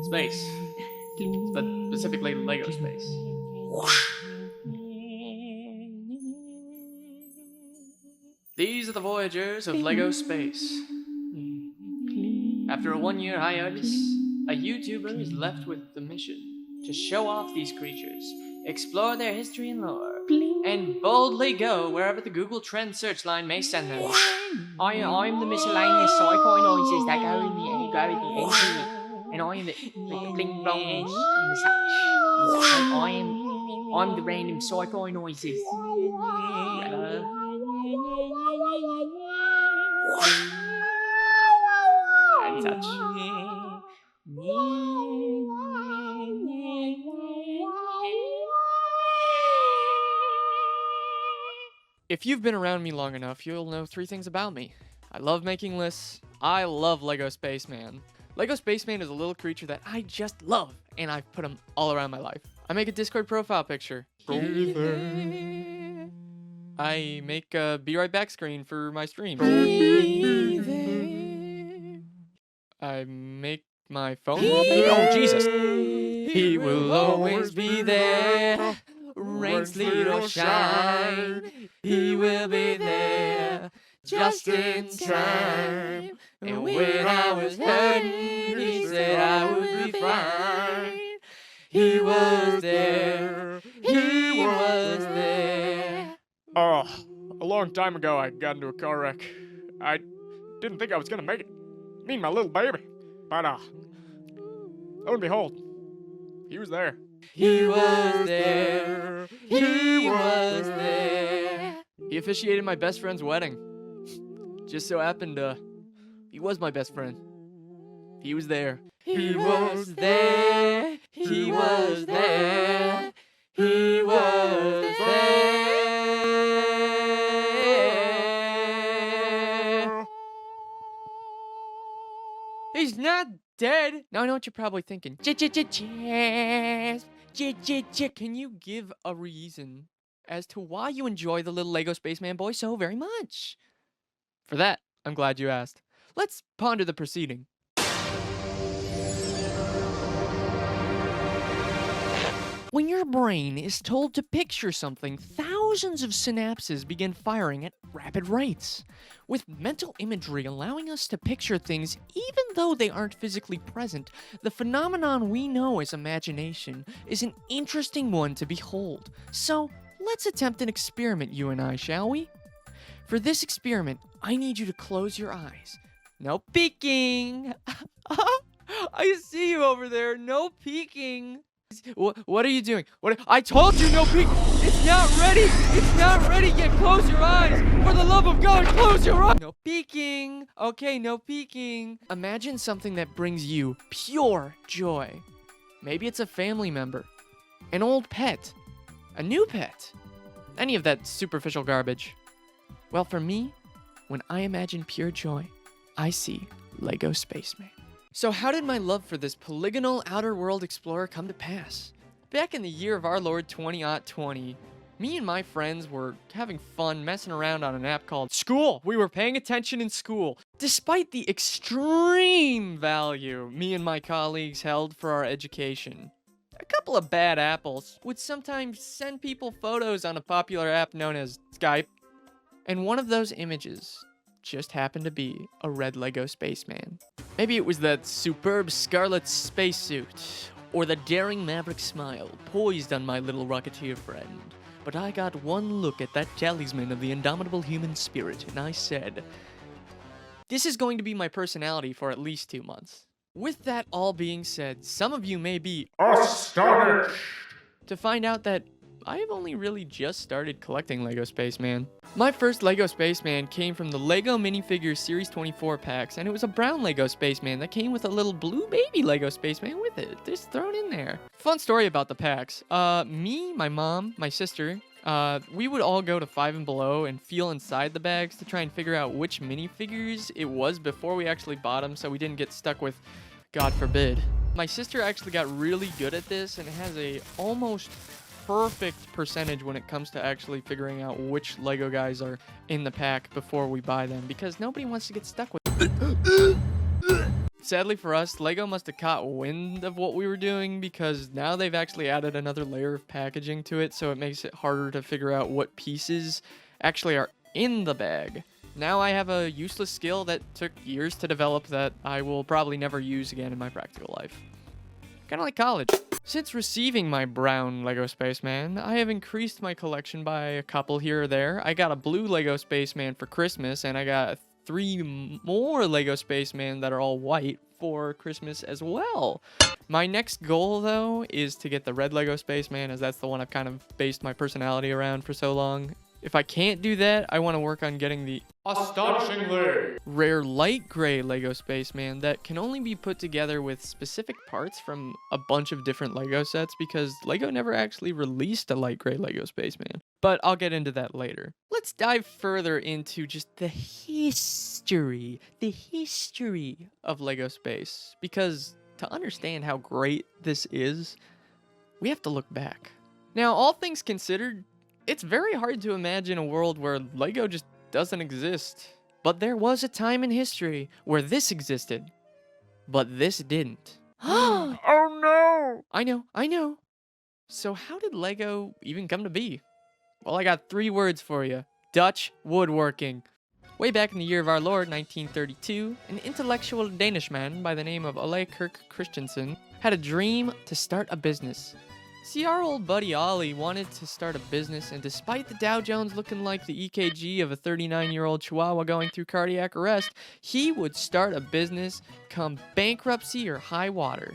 Space. But specifically Lego space. These are the voyagers of Lego space. After a one-year hiatus, a YouTuber is left with the mission to show off these creatures, explore their history and lore, and boldly go wherever the Google Trend search line may send them. I'm the miscellaneous sci-fi noises that go in the engine, and I am the bling blongs in the sash. I'm the random sci-fi noises. And such. If you've been around me long enough, you'll know 3 things about me. I love making lists. I love Lego Spaceman. Lego Spaceman is a little creature that I just love, and I've put him all around my life. I make a Discord profile picture. I make a Be Right Back screen for my stream. I make my phone wallpaper. Oh, Jesus. He will always be there. Rain, sleet, or shine. He will be there just in time. And when I was hurting, he said I would be fine. He was there. He was there. A long time ago I got into a car wreck. I didn't think I was gonna make it. Me and my little baby. But, lo and behold, he was there. He was there. He was there. He officiated my best friend's wedding. Just so happened, he was my best friend. He was there. He was there. He was there. He was there. He's not dead. Now I know what you're probably thinking. JAYSP. Can you give a reason as to why you enjoy the little Lego Spaceman boy so very much? For that, I'm glad you asked. Let's ponder the proceeding. When your brain is told to picture something, thousands of synapses begin firing at rapid rates, with mental imagery allowing us to picture things even though they aren't physically present. The phenomenon we know as imagination is an interesting one to behold. So, let's attempt an experiment, you and I, shall we? For this experiment, I need you to close your eyes. No peeking! I see you over there, no peeking! What are you doing? I told you no peek! It's not ready! It's not ready yet! Close your eyes! For the love of God, close your eyes! No peeking! Okay, no peeking. Imagine something that brings you pure joy. Maybe it's a family member, an old pet, a new pet, any of that superficial garbage. Well, for me, when I imagine pure joy, I see Lego Spaceman. So how did my love for this polygonal outer world explorer come to pass? Back in the year of our Lord 2020, me and my friends were having fun messing around on an app called School. We were paying attention in school. Despite the extreme value me and my colleagues held for our education, a couple of bad apples would sometimes send people photos on a popular app known as Skype. And one of those images just happened to be a red Lego Spaceman. Maybe it was that superb scarlet spacesuit, or the daring maverick smile poised on my little rocketeer friend. But I got one look at that talisman of the indomitable human spirit, and I said, this is going to be my personality for at least 2 months. With that all being said, some of you may be astonished to find out that I have only really just started collecting Lego Spaceman. My first Lego Spaceman came from the Lego Minifigures Series 24 packs, and it was a brown Lego Spaceman that came with a little blue baby Lego Spaceman with it, just thrown in there. Fun story about the packs. Me, my mom, my sister, we would all go to Five and Below and feel inside the bags to try and figure out which minifigures it was before we actually bought them, so we didn't get stuck with, God forbid. My sister actually got really good at this and has a almost perfect percentage when it comes to actually figuring out which Lego guys are in the pack before we buy them, because nobody wants to get stuck with Sadly for us, Lego must have caught wind of what we were doing because now they've actually added another layer of packaging to it, so it makes it harder to figure out what pieces actually are in the bag. Now I have a useless skill that took years to develop that I will probably never use again in my practical life. Kinda like college. Since receiving my brown Lego Spaceman, I have increased my collection by a couple here or there. I got a blue Lego Spaceman for Christmas, and I got 3 more Lego Spaceman that are all white for Christmas as well. My next goal, though, is to get the red Lego Spaceman, as that's the one I've kind of based my personality around for so long. If I can't do that, I want to work on getting the Astonishingly rare light gray Lego Spaceman that can only be put together with specific parts from a bunch of different Lego sets because Lego never actually released a light gray Lego Spaceman. But I'll get into that later. Let's dive further into just the history of Lego Space, because to understand how great this is, we have to look back. Now, all things considered, it's very hard to imagine a world where Lego just doesn't exist. But there was a time in history where this existed, but this didn't. Oh no! I know. So how did Lego even come to be? Well, I got 3 words for you. Dutch woodworking. Way back in the year of our Lord, 1932, an intellectual Danish man by the name of Ole Kirk Christensen had a dream to start a business. See, our old buddy Ollie wanted to start a business, and despite the Dow Jones looking like the EKG of a 39-year-old Chihuahua going through cardiac arrest, he would start a business come bankruptcy or high water.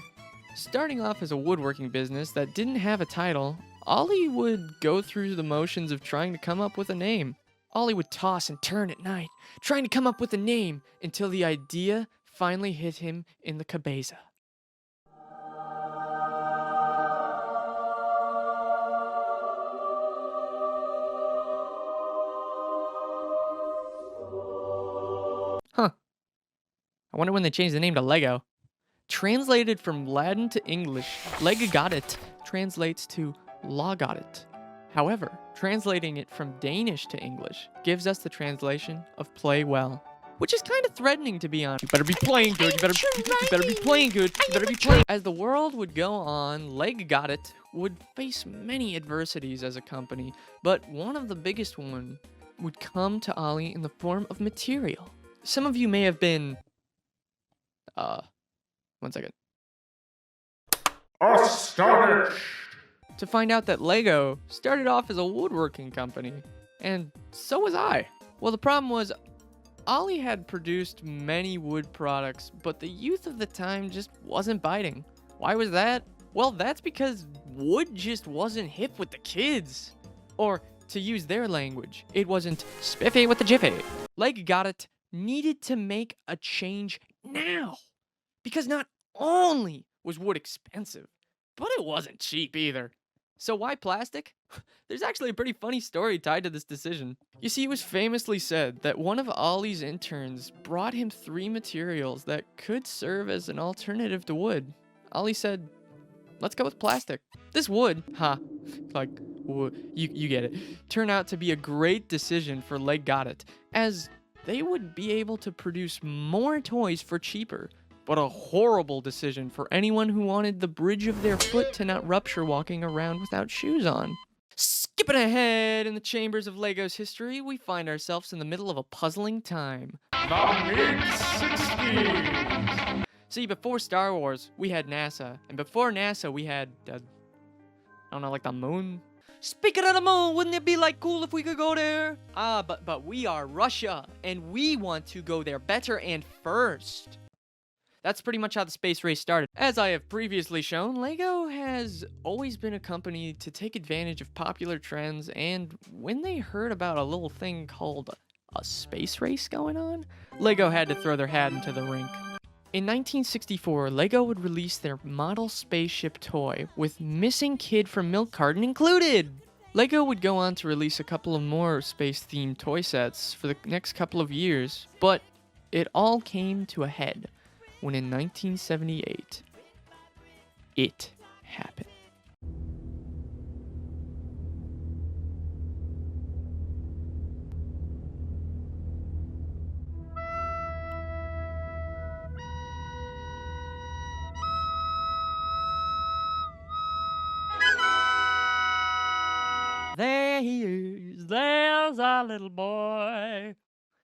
Starting off as a woodworking business that didn't have a title, Ollie would go through the motions of trying to come up with a name. Ollie would toss and turn at night, trying to come up with a name, until the idea finally hit him in the cabeza. Huh. I wonder when they changed the name to Lego. Translated from Latin to English, Legagodet translates to Logodet. However, translating it from Danish to English gives us the translation of play well, which is kind of threatening, to be honest. You better be playing good. You better be playing good. You better be playing. As the world would go on, Legagodet would face many adversities as a company, but one of the biggest one would come to Ollie in the form of material. Some of you may have been, one second. Astonished! To find out that Lego started off as a woodworking company, and so was I. Well, the problem was, Ollie had produced many wood products, but the youth of the time just wasn't biting. Why was that? Well, that's because wood just wasn't hip with the kids. Or, to use their language, it wasn't spiffy with the jiffy. Legagodet needed to make a change now. Because not only was wood expensive, but it wasn't cheap either. So why plastic? There's actually a pretty funny story tied to this decision. You see, it was famously said that one of Ollie's interns brought him 3 materials that could serve as an alternative to wood. Ollie said, let's go with plastic. This would, you get it, turn out to be a great decision for Legagodet, as they would be able to produce more toys for cheaper, but a horrible decision for anyone who wanted the bridge of their foot to not rupture walking around without shoes on. Skipping ahead in the chambers of Lego's history, we find ourselves in the middle of a puzzling time. The mid-60s! See, before Star Wars, we had NASA, and before NASA, we had, I don't know, like the moon? Speaking of the moon, wouldn't it be like cool if we could go there? But we are Russia, and we want to go there better and first. That's pretty much how the space race started. As I have previously shown, Lego has always been a company to take advantage of popular trends, and when they heard about a little thing called a space race going on, Lego had to throw their hat into the rink. In 1964, Lego would release their model spaceship toy with missing kid from milk carton included. Lego would go on to release a couple of more space-themed toy sets for the next couple of years, but it all came to a head when in 1978, it happened. there he is, there's our little boy.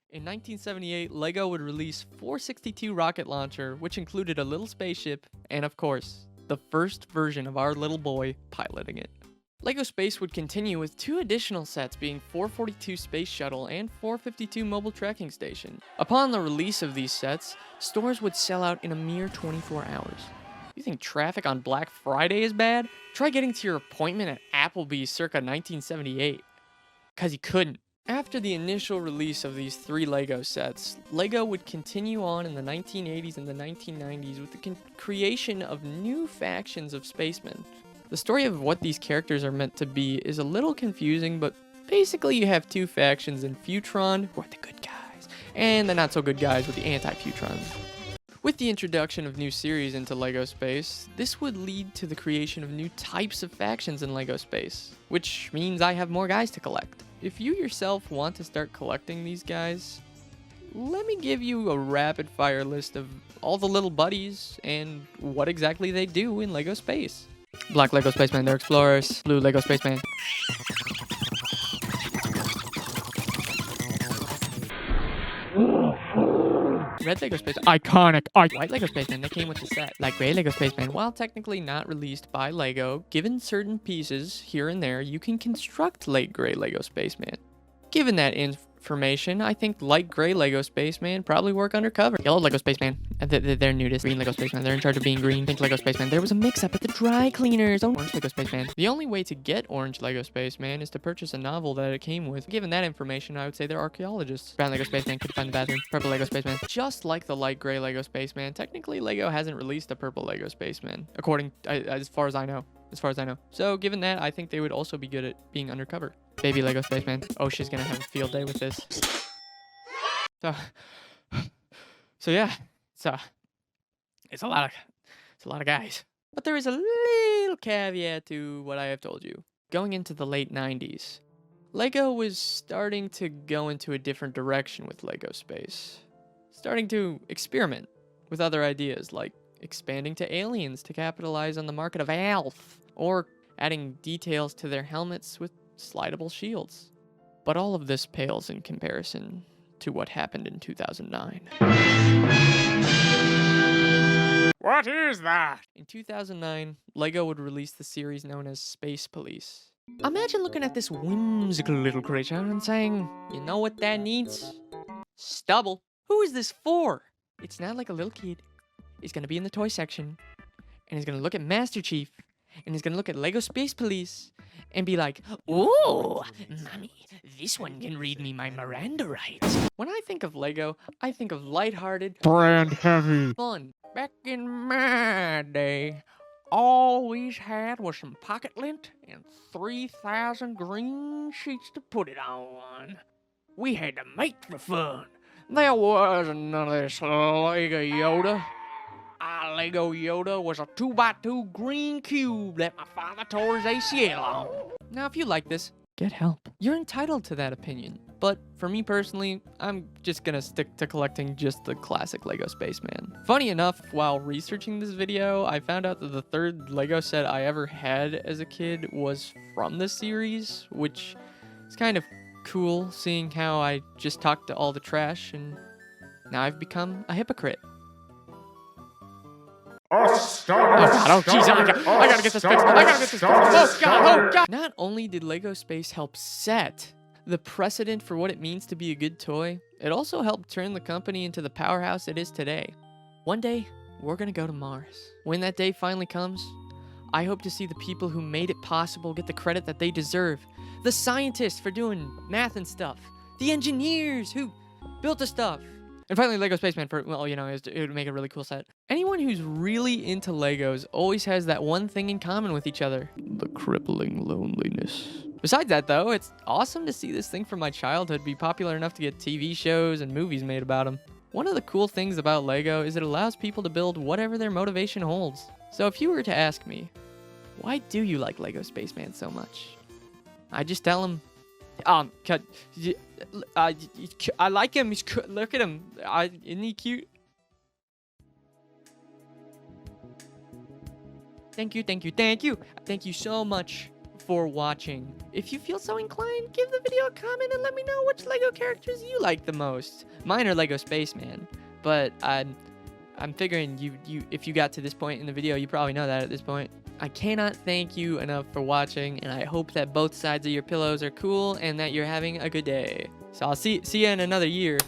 In 1978, LEGO would release 462 rocket launcher, which included a little spaceship, and of course, the first version of our little boy piloting it. LEGO Space would continue with 2 additional sets being 442 Space Shuttle and 452 Mobile Tracking Station. Upon the release of these sets, stores would sell out in a mere 24 hours. You think traffic on Black Friday is bad? Try getting to your appointment at Applebee's circa 1978. 'Cause you couldn't. After the initial release of these 3 LEGO sets, LEGO would continue on in the 1980s and the 1990s with the creation of new factions of spacemen. The story of what these characters are meant to be is a little confusing, but basically you have 2 factions in Futron, who are the good guys, and the not so good guys with the anti-Futrons. With the introduction of new series into LEGO Space, this would lead to the creation of new types of factions in LEGO Space, which means I have more guys to collect. If you yourself want to start collecting these guys, let me give you a rapid fire list of all the little buddies and what exactly they do in LEGO Space. Black LEGO Spaceman, they're explorers. Blue LEGO Spaceman. Red LEGO Spaceman. Iconic. White LEGO Spaceman, they came with the set. Like gray LEGO Spaceman, while technically not released by LEGO, given certain pieces here and there, you can construct light gray LEGO Spaceman. Given that information, I think light gray LEGO Spaceman probably work undercover. Yellow LEGO Spaceman, they're nudist. Green LEGO Spaceman, they're in charge of being green. Pink LEGO Spaceman, there was a mix-up at the dry cleaners. Oh, orange LEGO Spaceman. The only way to get orange LEGO Spaceman is to purchase a novel that it came with. Given that information, I would say they're archaeologists. Brown LEGO Spaceman could find the bathroom. Purple LEGO Spaceman. Just like the light gray LEGO Spaceman, technically LEGO hasn't released a purple LEGO Spaceman, as far as I know. So given that, I think they would also be good at being undercover. Baby LEGO Spaceman. Oh, she's gonna have a field day with this. So yeah, it's a lot of guys. But there is a little caveat to what I have told you. Going into the late 90s, LEGO was starting to go into a different direction with LEGO Space. Starting to experiment with other ideas, like expanding to aliens to capitalize on the market of ALF, or adding details to their helmets with slidable shields. But all of this pales in comparison to what happened in 2009. What is that? In 2009, LEGO would release the series known as Space Police. Imagine looking at this whimsical little creature and saying, you know what that needs? Stubble. Who is this for? It's not like a little kid. He's gonna be in the toy section, and he's gonna look at Master Chief, and he's gonna look at LEGO Space Police, and be like, ooh, mommy, this one can read me my Miranda rights. When I think of LEGO, I think of lighthearted, Brand heavy. fun. Back in my day, all we had was some pocket lint and 3,000 green sheets to put it on. We had to make for fun. There wasn't none of this LEGO Yoda. Our LEGO Yoda was a 2x2 green cube that my father tore his ACL on. Now, if you like this, get help. You're entitled to that opinion. But for me personally, I'm just gonna stick to collecting just the classic LEGO Spaceman. Funny enough, while researching this video, I found out that the 3rd LEGO set I ever had as a kid was from this series, which is kind of cool seeing how I just talked to all the trash and now I've become a hypocrite. Oh God, I gotta get this fixed. Oh God. Not only did LEGO Space help set the precedent for what it means to be a good toy, it also helped turn the company into the powerhouse it is today. One day, we're gonna go to Mars. When that day finally comes, I hope to see the people who made it possible get the credit that they deserve. The scientists for doing math and stuff. The engineers who built the stuff. And finally, LEGO Spaceman for, well, you know, it would make a really cool set. Anyone who's really into LEGOs always has that one thing in common with each other. The crippling loneliness. Besides that, though, it's awesome to see this thing from my childhood be popular enough to get TV shows and movies made about them. One of the cool things about LEGO is it allows people to build whatever their motivation holds. So if you were to ask me, why do you like LEGO Spaceman so much? I just tell them, I like him. Look at him. Isn't he cute? Thank you. Thank you so much for watching. If you feel so inclined, give the video a comment and let me know which Lego characters you like the most. Mine are Lego Spaceman, but I'm figuring if you got to this point in the video, you probably know that at this point. I cannot thank you enough for watching, and I hope that both sides of your pillows are cool and that you're having a good day. So I'll see you in another year.